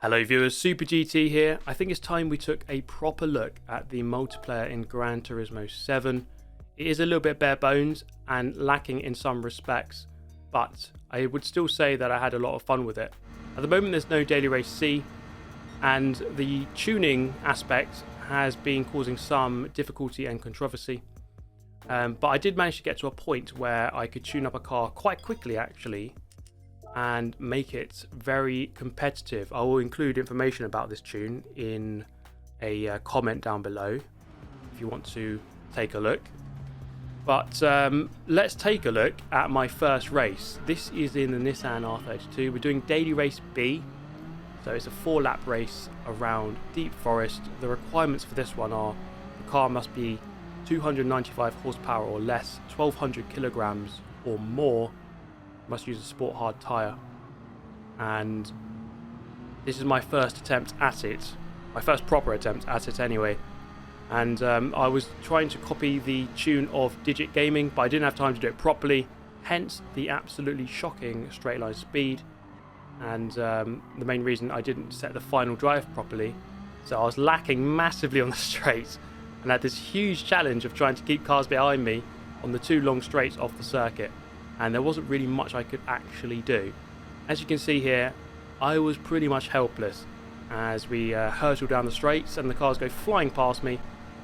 Hello viewers, Super GT here. I think it's time we took a proper look at the multiplayer in Gran Turismo 7. It is a little bit bare bones and lacking in some respects, but I would still say that I had a lot of fun with it. At the moment there's no Daily Race C, and the tuning aspect has been causing some difficulty and controversy. But I did manage to get to a point where I could tune up a car quite quickly actually, and make it very competitive. I will include information about this tune in a comment down below if you want to take a look. But let's take a look at my first race. This is in the Nissan R32. We're doing Daily Race B, so it's a 4-lap race around Deep Forest. The requirements for this one are the car must be 295 horsepower or less, 1200 kilograms or more, must use a sport hard tyre, and this is my first attempt at it, my first proper attempt at it anyway. And I was trying to copy the tune of Digit Gaming, but I didn't have time to do it properly, hence the absolutely shocking straight line speed, and the main reason I didn't set the final drive properly. So I was lacking massively on the straights and had this huge challenge of trying to keep cars behind me on the 2 long straights off the circuit, and there wasn't really much I could actually do. As you can see here, I was pretty much helpless as we hurtle down the straights and the cars go flying past me.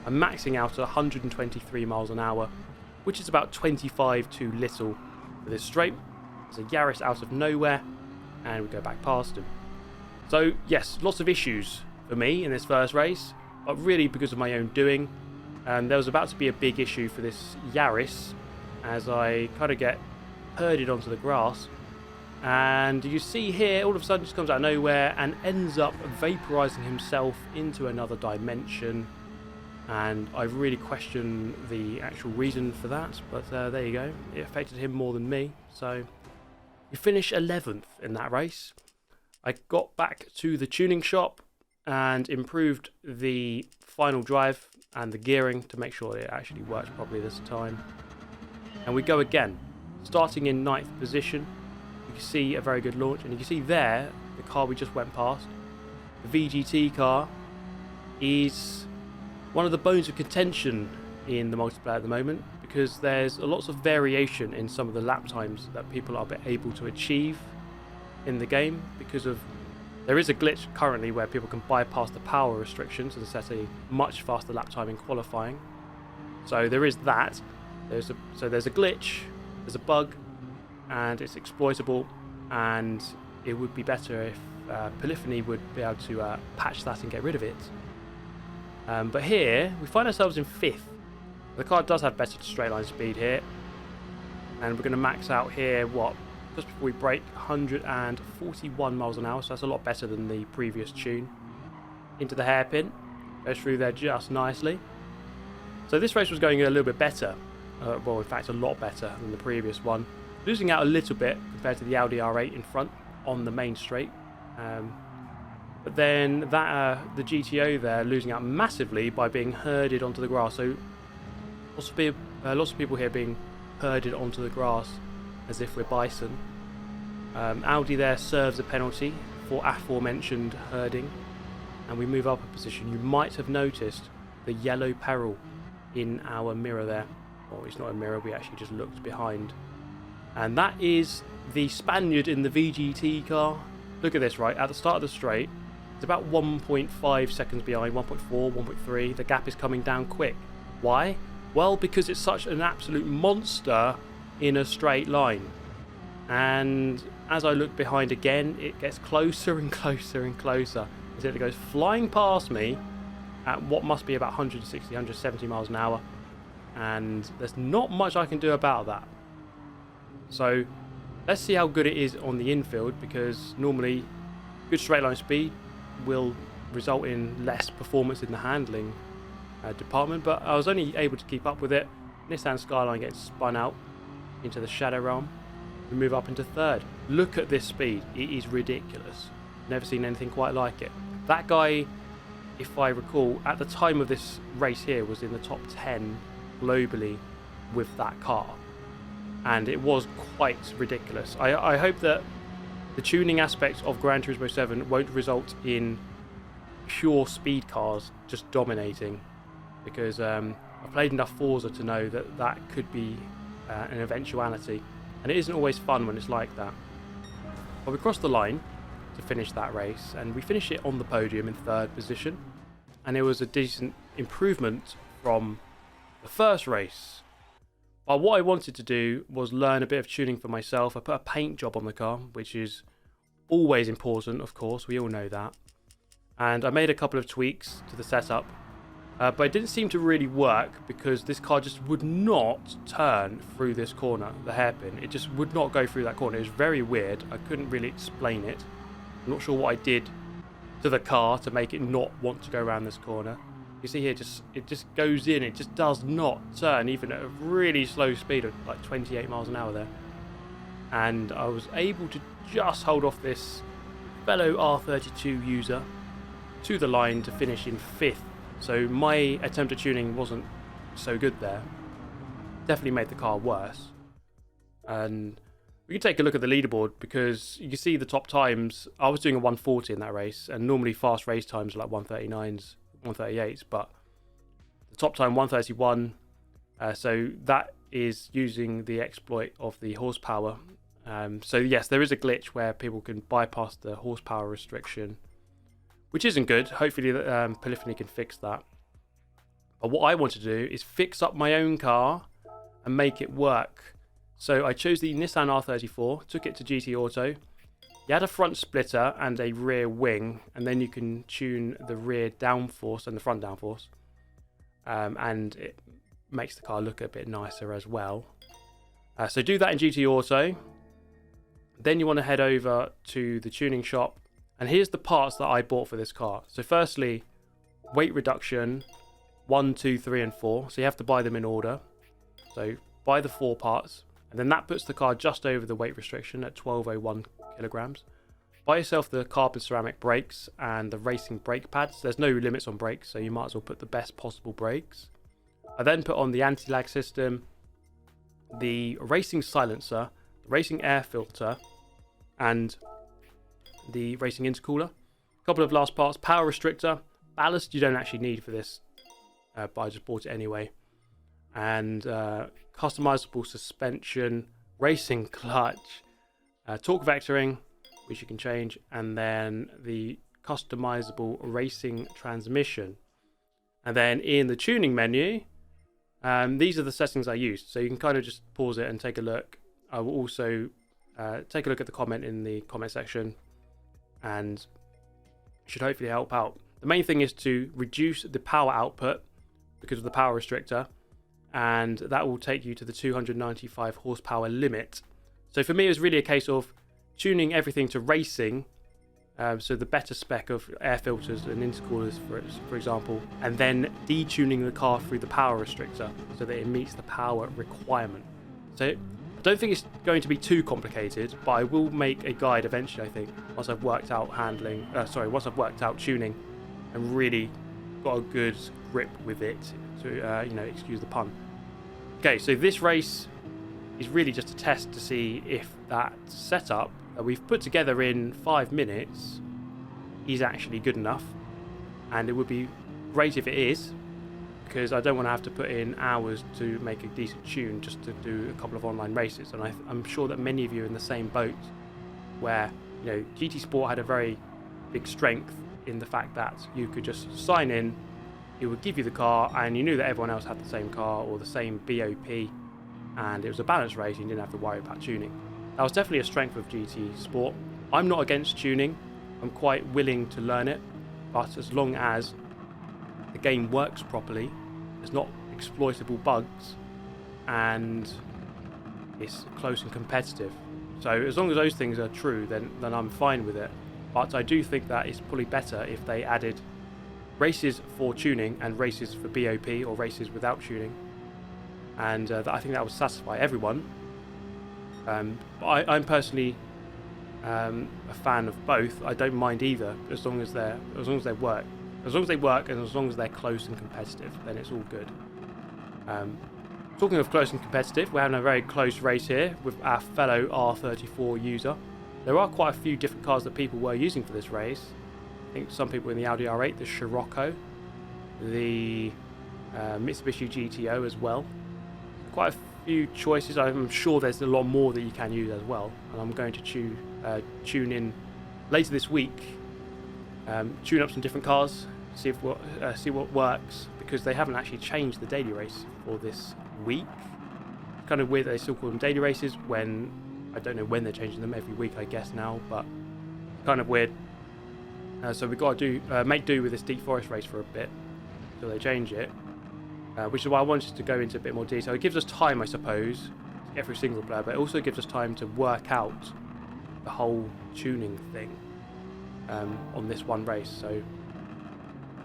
I'm maxing out at 123 miles an hour, which is about 25 too little for this straight. There's a Yaris out of nowhere and we go back past him. So yes, lots of issues for me in this first race, but really because of my own doing. There was about to be a big issue for this Yaris as I kind of get herded onto the grass, and you see here all of a sudden just comes out of nowhere and ends up vaporizing himself into another dimension, and I really question the actual reason for that, but there you go, it affected him more than me. So we finished 11th in that race. I got back to the tuning shop and improved the final drive and the gearing to make sure it actually worked properly this time, and we go again. Starting in 9th position, you can see a very good launch, and you can see there the car we just went past. The VGT car is one of the bones of contention in the multiplayer at the moment, because there's lots of variation in some of the lap times that people are able to achieve in the game, because of there is a glitch currently where people can bypass the power restrictions and set a much faster lap time in qualifying. So there is that. There's a glitch. There's a bug, and it's exploitable, and it would be better if Polyphony would be able to patch that and get rid of it. But here we find ourselves in 5th. The car does have better straight line speed here, and we're going to max out here just before we break 141 miles an hour, so that's a lot better than the previous tune. Into the hairpin, goes through there just nicely. So this race was going a little bit better. Well, in fact, a lot better than the previous one. Losing out a little bit compared to the Audi R8 in front on the main straight. But then the GTO there losing out massively by being herded onto the grass. So lots of people here being herded onto the grass as if we're bison. Audi there serves a penalty for aforementioned herding, and we move up a position. You might have noticed the yellow peril in our mirror there. Well, it's not a mirror, we actually just looked behind. And that is the Spaniard in the VGT car. Look at this, right, at the start of the straight, it's about 1.5 seconds behind, 1.4, 1.3. The gap is coming down quick. Why? Well, because it's such an absolute monster in a straight line. And as I look behind again, it gets closer and closer and closer as it goes flying past me at what must be about 160, 170 miles an hour. And there's not much I can do about that. So let's see how good it is on the infield, because normally good straight line speed will result in less performance in the handling department, but I was only able to keep up with it. Nissan Skyline gets spun out into the shadow realm. We move up into 3rd. Look at this speed, it is ridiculous. Never seen anything quite like it. That guy, if I recall, at the time of this race here was in the top 10 globally with that car, and it was quite ridiculous. I hope that the tuning aspects of Gran Turismo 7 won't result in pure speed cars just dominating, because I've played enough Forza to know that that could be an eventuality, and it isn't always fun when it's like that. But we crossed the line to finish that race, and we finished it on the podium in 3rd position, and it was a decent improvement from the first race. But what I wanted to do was learn a bit of tuning for myself. I put a paint job on the car, which is always important, of course, we all know that. And I made a couple of tweaks to the setup, but it didn't seem to really work because this car just would not turn through this corner, the hairpin. It just would not go through that corner. It was very weird. I couldn't really explain it. I'm not sure what I did to the car to make it not want to go around this corner. You see here, it just goes in. It just does not turn, even at a really slow speed of like 28 miles an hour there. And I was able to just hold off this fellow R32 user to the line to finish in 5th. So my attempt at tuning wasn't so good there. Definitely made the car worse. And we can take a look at the leaderboard, because you can see the top times. I was doing a 140 in that race, and normally fast race times are like 139s, 138s, but the top time 131. So that is using the exploit of the horsepower. So yes, there is a glitch where people can bypass the horsepower restriction, which isn't good. Hopefully Polyphony can fix that. But what I want to do is fix up my own car and make it work. So I chose the Nissan R34, took it to GT Auto. You had a front splitter and a rear wing, and then you can tune the rear downforce and the front downforce. And it makes the car look a bit nicer as well. So do that in GT Auto. Then you want to head over to the tuning shop. And here's the parts that I bought for this car. So firstly, weight reduction, 1, 2, 3 and 4. So you have to buy them in order. So buy the 4 parts. And then that puts the car just over the weight restriction at 1201 kilograms. Buy yourself the carbon ceramic brakes and the racing brake pads. There's no limits on brakes, so you might as well put the best possible brakes. I then put on the anti-lag system, the racing silencer, the racing air filter, and the racing intercooler. A couple of last parts, power restrictor, ballast you don't actually need for this, but I just bought it anyway. And customizable suspension, racing clutch, torque vectoring, which you can change, and then the customizable racing transmission. And then in the tuning menu, these are the settings I used. So you can kind of just pause it and take a look. I will also take a look at the comment in the comment section, and should hopefully help out. The main thing is to reduce the power output because of the power restrictor, and that will take you to the 295 horsepower limit. So for me, it was really a case of tuning everything to racing, so the better spec of air filters and intercoolers, for example, and then detuning the car through the power restrictor so that it meets the power requirement. So I don't think it's going to be too complicated, but I will make a guide eventually, I think, once I've worked out once I've worked out tuning and really got a good grip with it, to excuse the pun. Okay, so this race is really just a test to see if that setup that we've put together in 5 minutes is actually good enough, and it would be great if it is, because I don't want to have to put in hours to make a decent tune just to do a couple of online races. And I'm sure that many of you are in the same boat, where GT Sport had a very big strength in the fact that you could just sign in, it would give you the car, and you knew that everyone else had the same car or the same BOP, and it was a balanced race and you didn't have to worry about tuning. That was definitely a strength of GT Sport. I'm not against tuning, I'm quite willing to learn it, but as long as the game works properly, there's not exploitable bugs, and it's close and competitive. So as long as those things are true, then I'm fine with it. But I do think that it's probably better if they added races for tuning and races for BOP, or races without tuning, and I think that would satisfy everyone. I'm personally a fan of both. I don't mind either, as long as they work, and as long as they're close and competitive, then it's all good. Talking of close and competitive, we're having a very close race here with our fellow R34 user. There are quite a few different cars that people were using for this race. I think some people in the Audi R8, the Scirocco, the Mitsubishi GTO as well. Quite a few choices. I'm sure there's a lot more that you can use as well, and I'm going to tune in later this week, tune up some different cars, see what works, because they haven't actually changed the daily race for this week. It's kind of weird that they still call them daily races when I don't know when they're changing them, every week I guess now, but kind of weird. So we've got to make do with this Deep Forest race for a bit until they change it, which is why I wanted to go into a bit more detail. It gives us time, I suppose, to get through single player, but it also gives us time to work out the whole tuning thing on this one race. So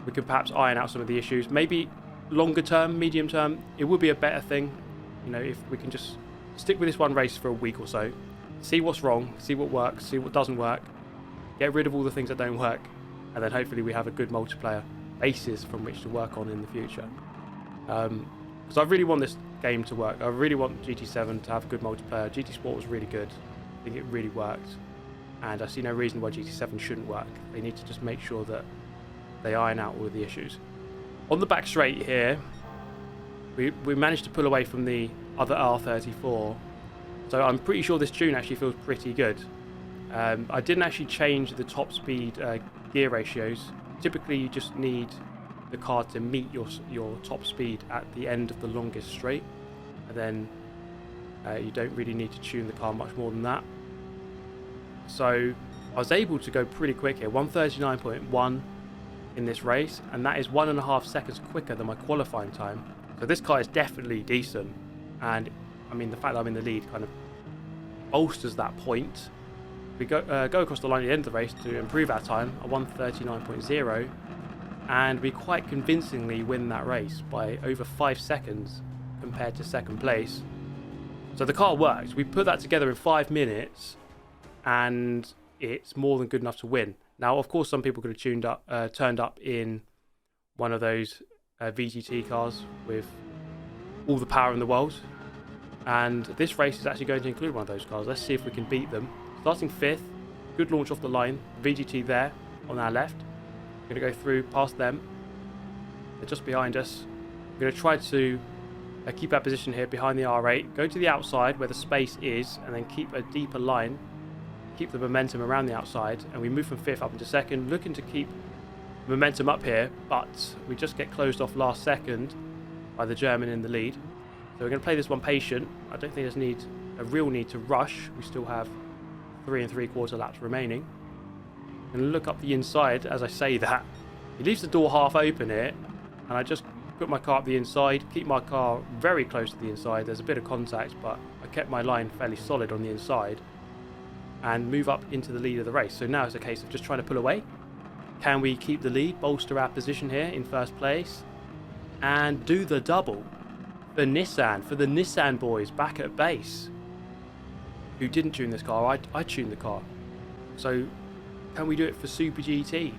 we could perhaps iron out some of the issues. Maybe longer term, medium term, it would be a better thing, you know, if we can just stick with this one race for a week or so, see what's wrong, see what works, see what doesn't work, get rid of all the things that don't work, and then hopefully we have a good multiplayer basis from which to work on in the future. Because I really want this game to work. I really want GT7 to have good multiplayer. GT Sport was really good. I think it really worked, and I see no reason why GT7 shouldn't work. They need to just make sure that they iron out all of the issues. On the back straight here, we managed to pull away from the other R34, so I'm pretty sure this tune actually feels pretty good. I didn't actually change the top speed gear ratios. Typically you just need the car to meet your top speed at the end of the longest straight, and then you don't really need to tune the car much more than that. So I was able to go pretty quick here, 139.1 in this race, and that is 1.5 seconds quicker than my qualifying time. So this car is definitely decent, and I mean the fact that I'm in the lead kind of bolsters that point. We go across the line at the end of the race to improve our time at 139.0, and we quite convincingly win that race by over 5 seconds compared to second place. So the car works. We put that together in 5 minutes, and it's more than good enough to win. Now, of course, some people could have turned up in one of those VGT cars with all the power in the world, and this race is actually going to include one of those cars. Let's see if we can beat them. Starting 5th, good launch off the line. VGT there on our left. We're going to go through past them. They're just behind us. We're going to try to keep our position here behind the R8. Go to the outside where the space is, and then keep a deeper line. Keep the momentum around the outside, and we move from 5th up into 2nd, looking to keep momentum up here, but we just get closed off last second by the German in the lead. So we're going to play this one patient. I don't think there's a real need to rush. We still have 3 3/4 laps remaining. And look up the inside as I say that. He leaves the door half open here, and I just put my car up the inside, keep my car very close to the inside. There's a bit of contact, but I kept my line fairly solid on the inside and move up into the lead of the race. So now it's a case of just trying to pull away. Can we keep the lead, bolster our position here in first place, and do the double for Nissan, for the Nissan boys back at base, who didn't tune this car. I tuned the car. So can we do it for Super GT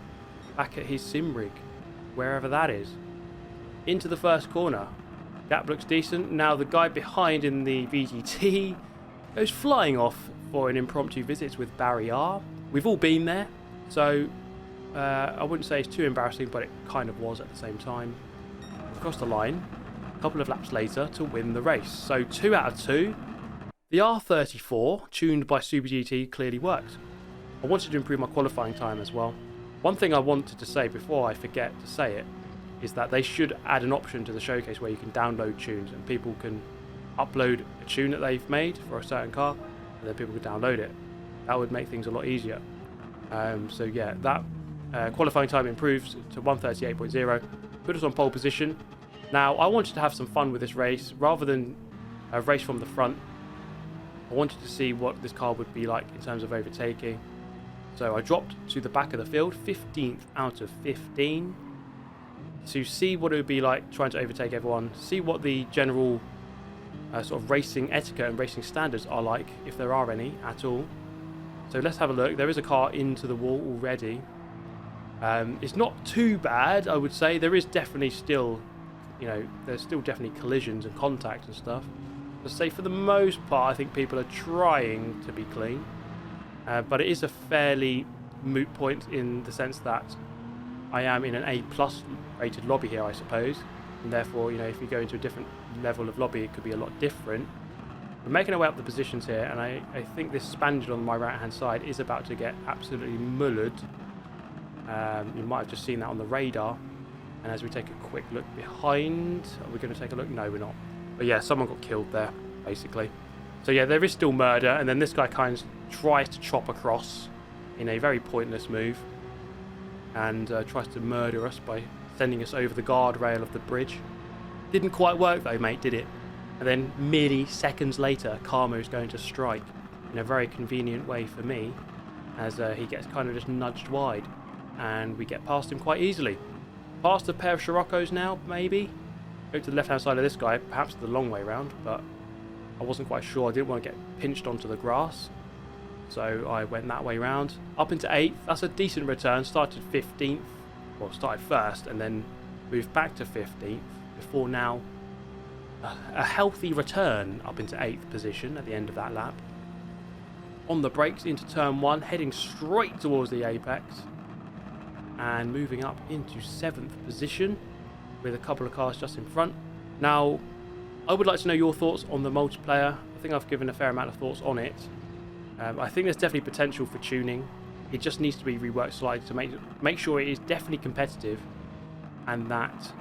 back at his sim rig, wherever that is? Into the first corner. Gap looks decent. Now the guy behind in the VGT goes flying off for an impromptu visit with Barrier. We've all been there, so I wouldn't say it's too embarrassing, but it kind of was at the same time. Across the line, a couple of laps later to win the race. So 2 out of 2. The R34, tuned by Super GT, clearly worked. I wanted to improve my qualifying time as well. One thing I wanted to say before I forget to say it is that they should add an option to the showcase where you can download tunes, and people can upload a tune that they've made for a certain car, and then people can download it. That would make things a lot easier. So yeah, that qualifying time improves to 138.0, put us on pole position. Now I wanted to have some fun with this race rather than a race from the front. I wanted to see what this car would be like in terms of overtaking. So I dropped to the back of the field, 15th out of 15, to see what it would be like trying to overtake everyone, see what the general sort of racing etiquette and racing standards are like, if there are any at all. So let's have a look. There is a car into the wall already. It's not too bad, I would say. There is definitely still, there's still definitely collisions and contact and stuff. Let's say for the most part, I think people are trying to be clean. but it is a fairly moot point in the sense that I am in an A+ rated lobby here, I suppose, and therefore, you know, if you go into a different level of lobby, it could be a lot different. We're making our way up the positions here, and I think this Spaniard on my right hand side is about to get absolutely mullered. You might have just seen that on the radar. And as we take a quick look behind, are we going to take a look? No, we're not. But yeah, someone got killed there, basically. So yeah, there is still murder, and then this guy kind of tries to chop across in a very pointless move, and tries to murder us by sending us over the guardrail of the bridge. Didn't quite work though, mate, did it? And then merely seconds later, Karma is going to strike in a very convenient way for me, as he gets kind of just nudged wide, and we get past him quite easily. Past a pair of Scirocco's now, maybe? Go to the left hand side of this guy, perhaps the long way round, but I wasn't quite sure. I didn't want to get pinched onto the grass, so I went that way round. Up into 8th, that's a decent return. Started 15th, well, started first, and then moved back to 15th, before now a healthy return up into 8th position at the end of that lap. On the brakes into turn 1, heading straight towards the apex, and moving up into 7th position with a couple of cars just in front. Now, I would like to know your thoughts on the multiplayer. I think I've given a fair amount of thoughts on it. I think there's definitely potential for tuning. It just needs to be reworked slightly to make sure it is definitely competitive, and that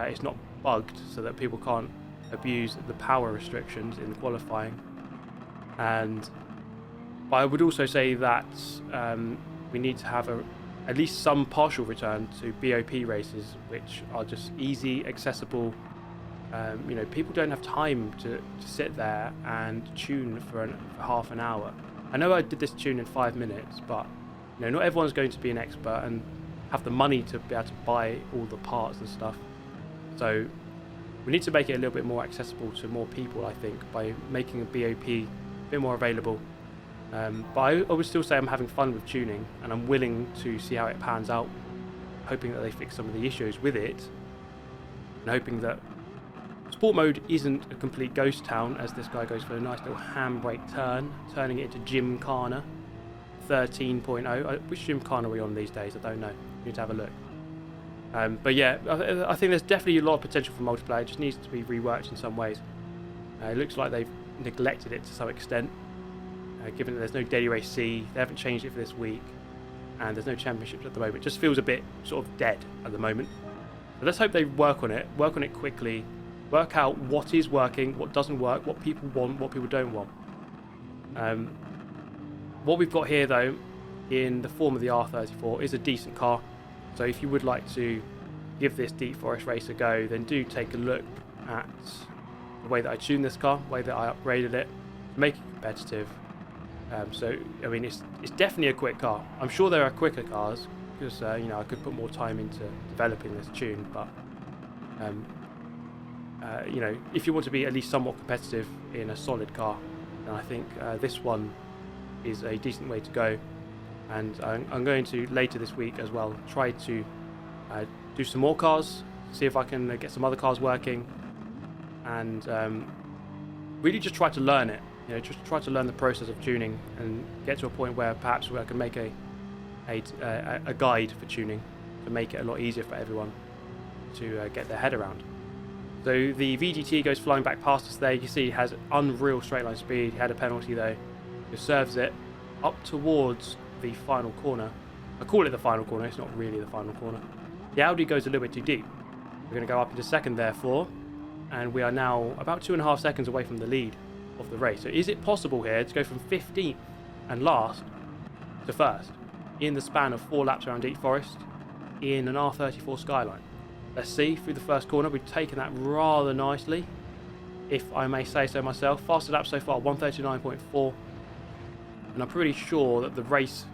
it's not bugged so that people can't abuse the power restrictions in qualifying. But I would also say that we need to have at least some partial return to BOP races, which are just easy, accessible. You know, people don't have time to sit there and tune for half an hour. I know I did this tune in 5 minutes, but you know, not everyone's going to be an expert and have the money to be able to buy all the parts and stuff. So we need to make it a little bit more accessible to more people, I think, by making a BOP a bit more available. But I would still say I'm having fun with tuning, and I'm willing to see how it pans out, hoping that they fix some of the issues with it, and hoping that sport mode isn't a complete ghost town, as this guy goes for a nice little handbrake turn, turning it into Gymkhana 13.0. Which Gymkhana are we on these days? I don't know. Need to have a look. But yeah, I think there's definitely a lot of potential for multiplayer. It just needs to be reworked in some ways. It looks like they've neglected it to some extent. Given that there's no Daily Race C, they haven't changed it for this week, and there's no championships at the moment. It just feels a bit sort of dead at the moment. But let's hope they work on it quickly, work out what is working, what doesn't work, what people want, what people don't want. What we've got here though, in the form of the R34, is a decent car. So if you would like to give this Deep Forest race a go, then do take a look at the way that I tuned this car, the way that I upgraded it, to make it competitive. So I mean, it's definitely a quick car. I'm sure there are quicker cars, because you know, I could put more time into developing this tune, but you know, if you want to be at least somewhat competitive in a solid car, then I think this one is a decent way to go. And I'm going to later this week as well try to do some more cars, see if I can get some other cars working, and really just try to learn it. You know, just try to learn the process of tuning and get to a point where perhaps I can make a guide for tuning to make it a lot easier for everyone to get their head around. So the VGT goes flying back past us there. You can see it has unreal straight line speed. He had a penalty though. He serves it up towards the final corner. I call it the final corner, it's not really the final corner. The Audi goes a little bit too deep. We're going to go up into second therefore, and we are now about 2.5 seconds away from the lead of the race. So is it possible here to go from 15th and last to first in the span of 4 laps around Deep Forest in an R34 Skyline? Let's see. Through the first corner, we've taken that rather nicely, if I may say so myself. Fastest lap so far, 139.4, and I'm pretty sure that the race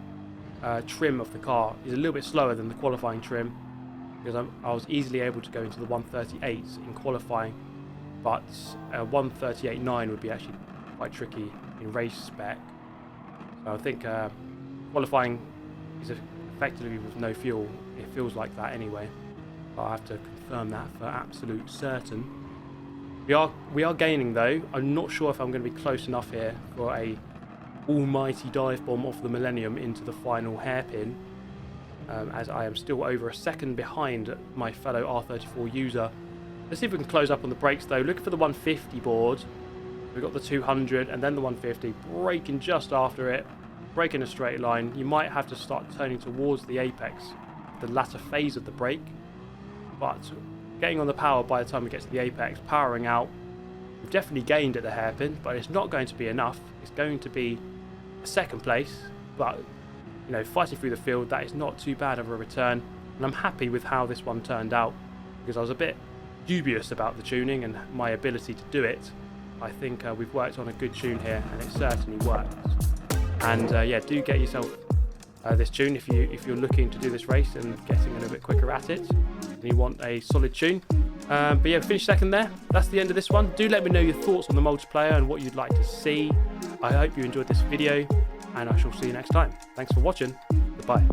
trim of the car is a little bit slower than the qualifying trim, because I was easily able to go into the 138s in qualifying, but 138.9 would be actually quite tricky in race spec. So I think qualifying is effectively with no fuel. It feels like that anyway, but I have to confirm that for absolute certain. We are gaining though. I'm not sure if I'm going to be close enough here for a almighty dive bomb off the Millennium into the final hairpin, as I am still over a second behind my fellow R34 user. Let's see if we can close up on the brakes though. Looking for the 150 board. We've got the 200 and then the 150, braking just after it, braking a straight line. You might have to start turning towards the apex, the latter phase of the brake, but getting on the power by the time we get to the apex, powering out. We've definitely gained at the hairpin, but it's not going to be enough. It's going to be a second place, but you know, fighting through the field, that is not too bad of a return, and I'm happy with how this one turned out, because I was a bit dubious about the tuning and my ability to do it. I think we've worked on a good tune here, and it certainly works. And yeah, do get yourself this tune if you're looking to do this race and getting a little bit quicker at it, and you want a solid tune. But yeah, finished second there. That's the end of this one. Do let me know your thoughts on the multiplayer and what you'd like to see. I hope you enjoyed this video, and I shall see you next time. Thanks for watching. Goodbye.